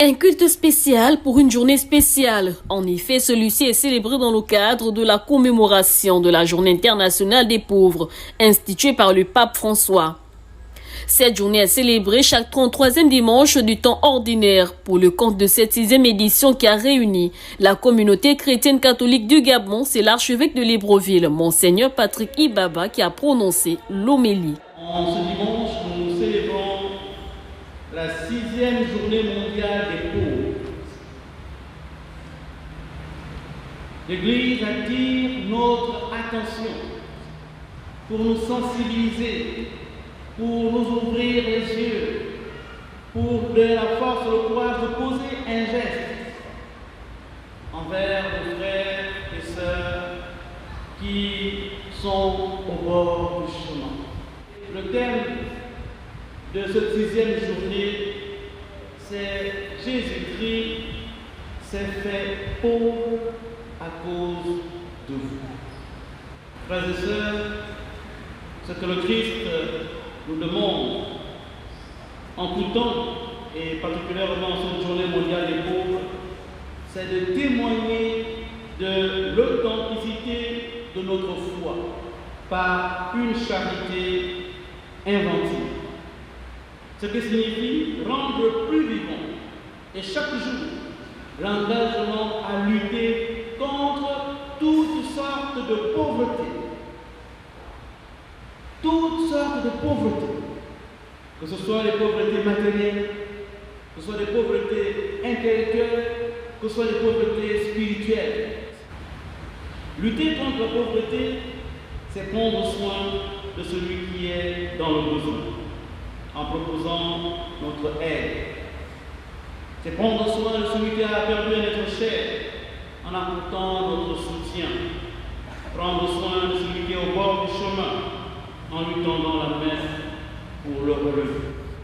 Un culte spécial pour une journée spéciale. En effet, celui-ci est célébré dans le cadre de la commémoration de la Journée internationale des pauvres, instituée par le pape François. Cette journée est célébrée chaque 33e dimanche du temps ordinaire pour le compte de cette 6e édition qui a réuni la communauté chrétienne catholique du Gabon. C'est l'archevêque de Libreville, Monseigneur Patrick Ibaba, qui a prononcé l'homélie. En ce dimanche, nous célébrons la 6e journée mondiale des pauvres. L'Église attire notre attention pour nous sensibiliser, pour nous ouvrir les yeux, pour donner la force et le courage de poser un geste envers nos frères et sœurs qui sont au bord du chemin. Le thème de cette 6e journée, c'est Jésus-Christ s'est fait pauvre à cause de vous. Frères et sœurs, ce que le Christ nous demande en tout temps, et particulièrement en cette journée mondiale des pauvres, c'est de témoigner de l'authenticité de notre foi par une charité inventive. Ce qui signifie rendre plus vivant et chaque jour l'engagement à lutter contre toutes sortes de pauvreté. Toutes sortes de pauvreté, que ce soit les pauvretés matérielles, que ce soit les pauvretés intellectuelles, que ce soit les pauvretés spirituelles. Lutter contre la pauvreté, c'est prendre soin de celui qui est dans le besoin, en proposant notre aide. C'est prendre soin de celui qui a perdu un être cher, en apportant notre soutien. Prendre soin de celui qui est au bord du chemin, en lui tendant la main pour le relever.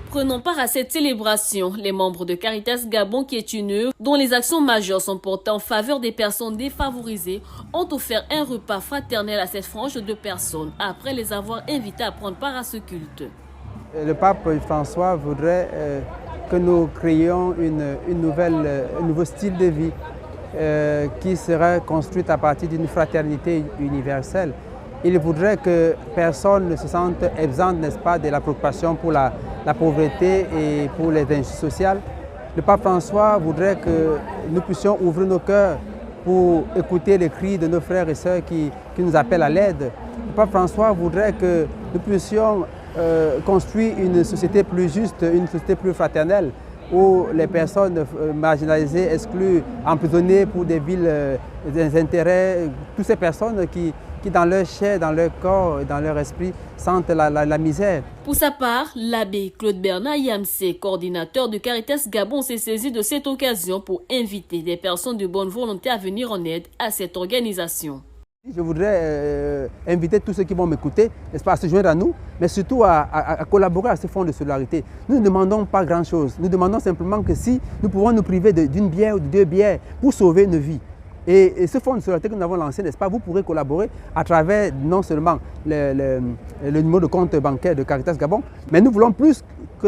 Prenant part à cette célébration, les membres de Caritas Gabon, qui est une œuvre dont les actions majeures sont portées en faveur des personnes défavorisées, ont offert un repas fraternel à cette frange de personnes, après les avoir invités à prendre part à ce culte. Le pape François voudrait que nous créions un nouveau style de vie qui serait construit à partir d'une fraternité universelle. Il voudrait que personne ne se sente exempt, n'est-ce pas, de la préoccupation pour la pauvreté et pour les injustices sociales. Le pape François voudrait que nous puissions ouvrir nos cœurs pour écouter les cris de nos frères et sœurs qui nous appellent à l'aide. Le pape François voudrait que nous puissions construire une société plus juste, une société plus fraternelle, où les personnes marginalisées, exclues, emprisonnées pour des des intérêts, toutes ces personnes qui dans leur chair, dans leur corps, dans leur esprit, sentent la misère. Pour sa part, l'abbé Claude Bernard Yamsé, coordinateur de Caritas Gabon, s'est saisi de cette occasion pour inviter des personnes de bonne volonté à venir en aide à cette organisation. Je voudrais inviter tous ceux qui vont m'écouter, n'est-ce pas, à se joindre à nous, mais surtout à collaborer à ce fonds de solidarité. Nous ne demandons pas grand-chose. Nous demandons simplement que si nous pouvons nous priver d'une bière ou de 2 bières pour sauver nos vies. Et ce fonds de solidarité que nous avons lancé, n'est-ce pas, vous pourrez collaborer à travers non seulement le numéro de compte bancaire de Caritas Gabon, mais nous voulons plus que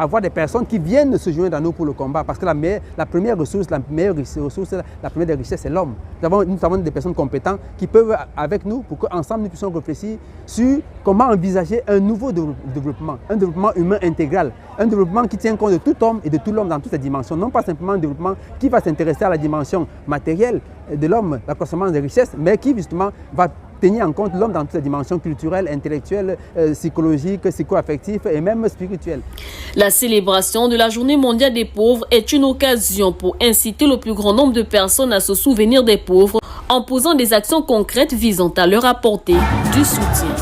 avoir des personnes qui viennent se joindre à nous pour le combat. Parce que la première ressource, la meilleure ressource, la première des richesses, c'est l'homme. Nous avons des personnes compétentes qui peuvent, avec nous, pour qu'ensemble nous puissions réfléchir sur comment envisager un nouveau développement, un développement humain intégral, un développement qui tient compte de tout homme et de tout l'homme dans toutes ses dimensions, non pas simplement un développement qui va s'intéresser à la dimension matérielle de l'homme, l'accroissement des richesses, mais qui justement va tenir en compte l'homme dans toutes ses dimensions culturelles, intellectuelles, psychologiques, psycho-affectives et même spirituelles. La célébration de la Journée mondiale des pauvres est une occasion pour inciter le plus grand nombre de personnes à se souvenir des pauvres en posant des actions concrètes visant à leur apporter du soutien.